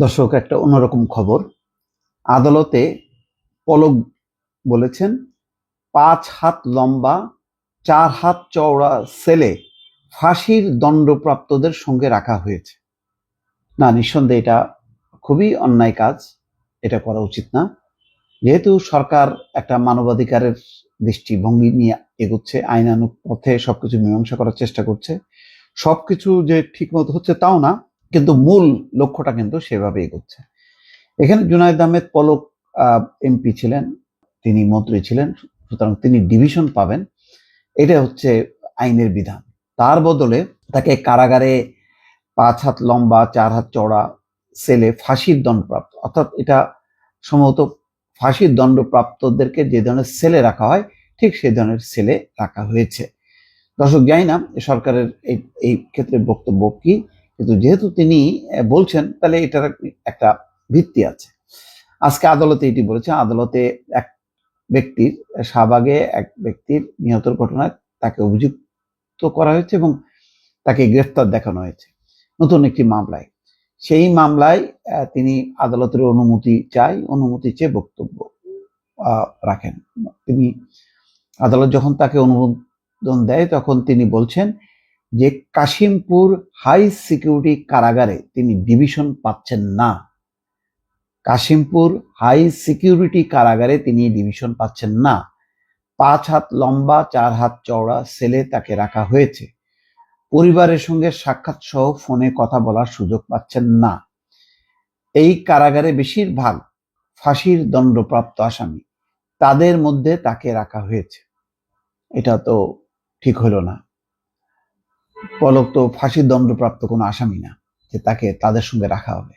দর্শক, একটা অন্যরকম খবর। আদালতে পলক বলেছেন 5 হাত লম্বা 4 হাত চওড়া সেলে ফাঁসির দণ্ডপ্রাপ্তদের সঙ্গে রাখা হয়েছে। না, নিঃসন্দেহে এটা খুবই অন্যায় কাজ, এটা করা উচিত না। যেহেতু সরকার একটা মানবাধিকারের দৃষ্টিভঙ্গি নিয়ে এগোচ্ছে, আইনানুগ পথে সবকিছু মীমাংসা করার চেষ্টা করছে, সবকিছু যে ঠিক মতো হচ্ছে তাও না, কিন্তু মূল লক্ষ্যটা কিন্তু সেভাবে এগোচ্ছে। এখানে জুনায়েদ আহমেদ পলক এমপি ছিলেন, তিনি মন্ত্রী ছিলেন, সুতরাং তিনি ডিভিশন পাবেন, এটা হচ্ছে আইনের বিধান। তার বদলে তাকে কারাগারে 5 হাত লম্বা 4 হাত চওড়া সেলে ফাঁসির দণ্ডপ্রাপ্ত, অর্থাৎ এটা সম্ভবত ফাঁসির দণ্ডপ্রাপ্তদেরকে যে ধরনের সেলে রাখা হয় ঠিক সেই ধরনের সেলে রাখা হয়েছে। দর্শক, জানি না সরকারের এই ক্ষেত্রে বক্তব্য কি, কিন্তু যেহেতু তিনি বলছেন তাহলে এটার একটা ভিত্তি আছে। আজকে আদালতে এটি বলেছে। আদালতে এক ব্যক্তির, শাহবাগে এক ব্যক্তির নিহতের ঘটনায় তাকে অভিযুক্ত করা হয়েছে এবং তাকে গ্রেফতার দেখানো হয়েছে নতুন একটি মামলায়। সেই মামলায় তিনি আদালতের অনুমতি চেয়ে বক্তব্য রাখেন। তিনি আদালত যখন তাকে অনুমোদন দেয় তখন তিনি বলছেন যে কাশিমপুর হাই সিকিউরিটি কারাগারে তিনি ডিভিশন পাচ্ছেন না। কাশিমপুর হাই সিকিউরিটি কারাগারে তিনি ডিভিশন পাচ্ছেন না। 5 হাত লম্বা 4 হাত চওড়া সেলে তাকে রাখা হয়েছে। পরিবারের সঙ্গে সাক্ষাৎ সহ ফোনে কথা বলার সুযোগ পাচ্ছেন না। এই কারাগারে বেশিরভাগ ফাঁসির দণ্ডপ্রাপ্ত আসামি, তাদের মধ্যে তাকে রাখা হয়েছে। এটা তো ঠিক হলো না। পলক তো ফাঁসির দণ্ডপ্রাপ্ত কোনো আসামি না যে তাকে তাদের সঙ্গে রাখা হবে।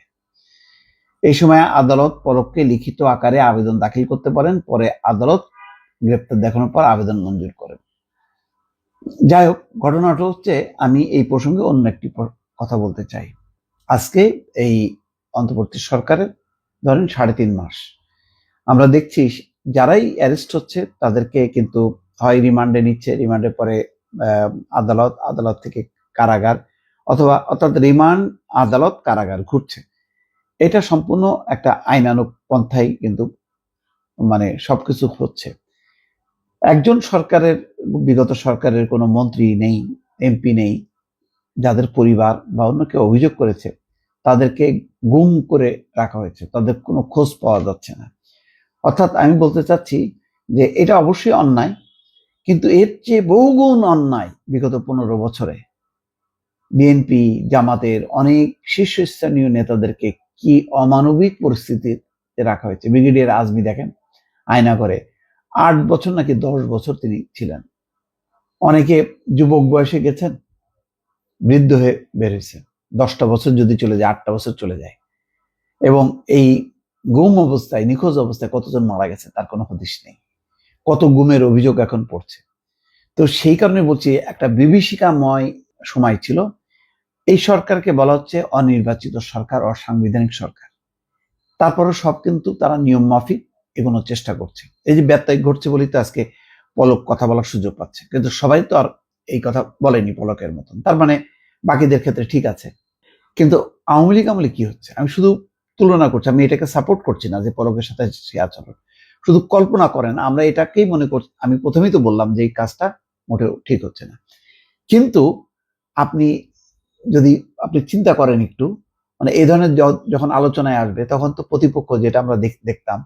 এই সময় আদালত পলককে লিখিত আকারে আবেদন দাখিল করতে পারেন, পরে আদালত গ্রেপ্তার দেখানোর পর আবেদন মঞ্জুর করেন। যাই হোক, ঘটনাটা হচ্ছে, আমি এই প্রসঙ্গে অন্য একটি কথা বলতে চাই। আজকে এই অন্তর্বর্তী সরকারের ধরেন 3.5 মাস আমরা দেখছি যারাই অ্যারেস্ট হচ্ছে তাদেরকে কিন্তু হয় রিমান্ডে নিচ্ছে, রিমান্ডের পরে আদালত থেকে কারাগার, অর্থাৎ রিমান্ড আদালত কারাগার ঘুরছে। এটা সম্পূর্ণ একটা আইনানুগ পন্থাই কিন্তু সবকিছু হচ্ছে। একজন সরকারের, বিগত সরকারের কোনো মন্ত্রী নেই, এমপি নেই, যাদের পরিবার বা অন্য কেউ অভিযোগ করেছে তাদেরকে গুম করে রাখা হয়েছে, তাদের কোনো খোঁজ পাওয়া যাচ্ছে না। অর্থাৎ আমি বলতে চাচ্ছি যে এটা অবশ্যই অন্যায়, কিন্তু এর চেয়ে বহুগুণ অন্যায় বিগত 15 বছরে বিএনপি জামাতের অনেক শীর্ষস্থানীয় নেতাদেরকে কি অমানবিক পরিস্থিতিতে রাখা হয়েছে। ব্রিগেডিয়ার আজমি দেখেন, আয়না করে 8 বছর নাকি 10 বছর তিনি ছিলেন। অনেকে যুবক বয়সে গেছেন, বৃদ্ধ হয়ে বের হয়েছে। 10টা বছর যদি চলে যায়, 8টা বছর চলে যায়, এবং এই গুম অবস্থায়, নিখোঁজ অবস্থায় কতজন মারা গেছে তার কোনো হদিশ নেই। কত গুমের অভিযোগ এখন পড়ছে। তো সেই কারণে বলছি, একটা বিভীষিকাময় সময় ছিল। এই সরকারকে বলা হচ্ছে অনির্বাচিত সরকার, অসাংবিধানিক সরকার। তারপরও সব কিন্তু তারা নিয়ম মাফিক এগোনোর চেষ্টা করছে। এই যে ব্যত্যয় ঘটছে বলেই তো আজকে পলক কথা বলার সুযোগ পাচ্ছে, কিন্তু সবাই তো আর এই কথা বলেনি পলকের মতন। তার মানে বাকিদের ক্ষেত্রে ঠিক আছে। কিন্তু আওয়ামী লীগ আমলে কি হচ্ছে, আমি শুধু তুলনা করছি, আমি এটাকে সাপোর্ট করছি না যে পলকের সাথে সে আচরণ। শুধু কল্পনা করেন, আমরা এটাকেই মনে করছি। আমি প্রথমেই তো বললাম যে এই কাজটা মোটেও ঠিক হচ্ছে না। কিন্তু আপনি যদি চিন্তা করেন একটু, এই ধরনের যখন আলোচনায় আসবে তখন তো প্রতিপক্ষ, যেটা আমরা দেখতাম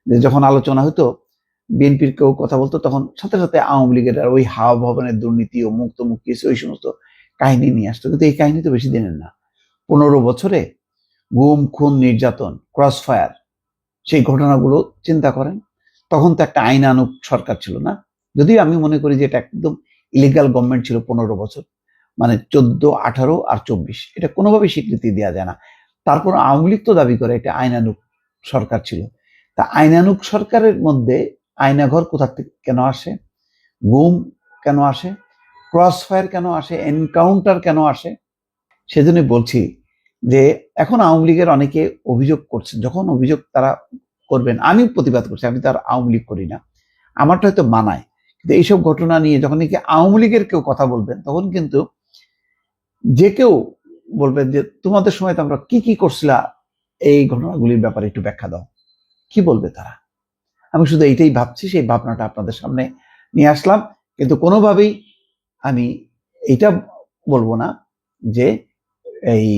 যে যখন আলোচনা হতো বিএনপির কেউ কথা বলতো, তখন সাথে সাথে আওয়ামী লীগের ওই হাওয়া ভবনের দুর্নীতি ও মুক্ত কেস, ওই সমস্ত কাহিনী নিয়ে আসতো। কিন্তু এই কাহিনী তো বেশি দিনের না। 15 বছরে গুম, খুন, নির্যাতন, ক্রস ফায়ার, সেই ঘটনাগুলো চিন্তা করেন। তখন তো একটা আইনানুগ সরকার ছিল না, যদিও আমি মনে করি যে এটা একদম ইলিগাল গভর্নমেন্ট ছিল 15 বছর, 14, 18 আর 24, এটা কোনোভাবেই স্বীকৃতি দেওয়া যায় না। তারপর আওয়ামী লীগ তো দাবি করে এটা আইনানুগ সরকার ছিল। তা আইনানুগ সরকারের মধ্যে আয়নাঘর কোথা থেকে কেন আসে, গুম কেন আসে, ক্রস ফায়ার কেন আসে, এনকাউন্টার কেন আসে? সেজন্য বলছি যে এখন আওয়ামী লীগের অনেকে অভিযোগ করছে, যখন অভিযোগ তারা করবেন, আমি প্রতিবাদ করছি, আমি তার আওয়ামী লীগ করি না, আমারটা হয়তো মানায়, কিন্তু এইসব ঘটনা নিয়ে যখন নাকি আওয়ামী লীগের কেউ কথা বলবেন, তখন কিন্তু যে কেউ বলবেন যে তোমাদের সময় তো আমরা কি করছিলাম, এই ঘটনাগুলির ব্যাপারে একটু ব্যাখ্যা দাও, কি বলবে তারা? আমি শুধু এইটাই ভাবছি, সেই ভাবনাটা আপনাদের সামনে নিয়ে আসলাম। কিন্তু কোনোভাবেই আমি এটা বলবো না যে এই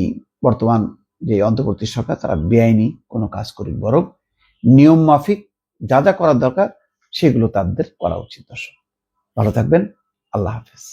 বর্তমান যে অন্তর্বর্তী সরকার তারা বেআইনি কোনো কাজ করুক, বরং নিয়ম মাফিক যা যা করার দরকার সেগুলো তাদের করা উচিত। দর্শক ভালো থাকবেন, আল্লাহ হাফেজ।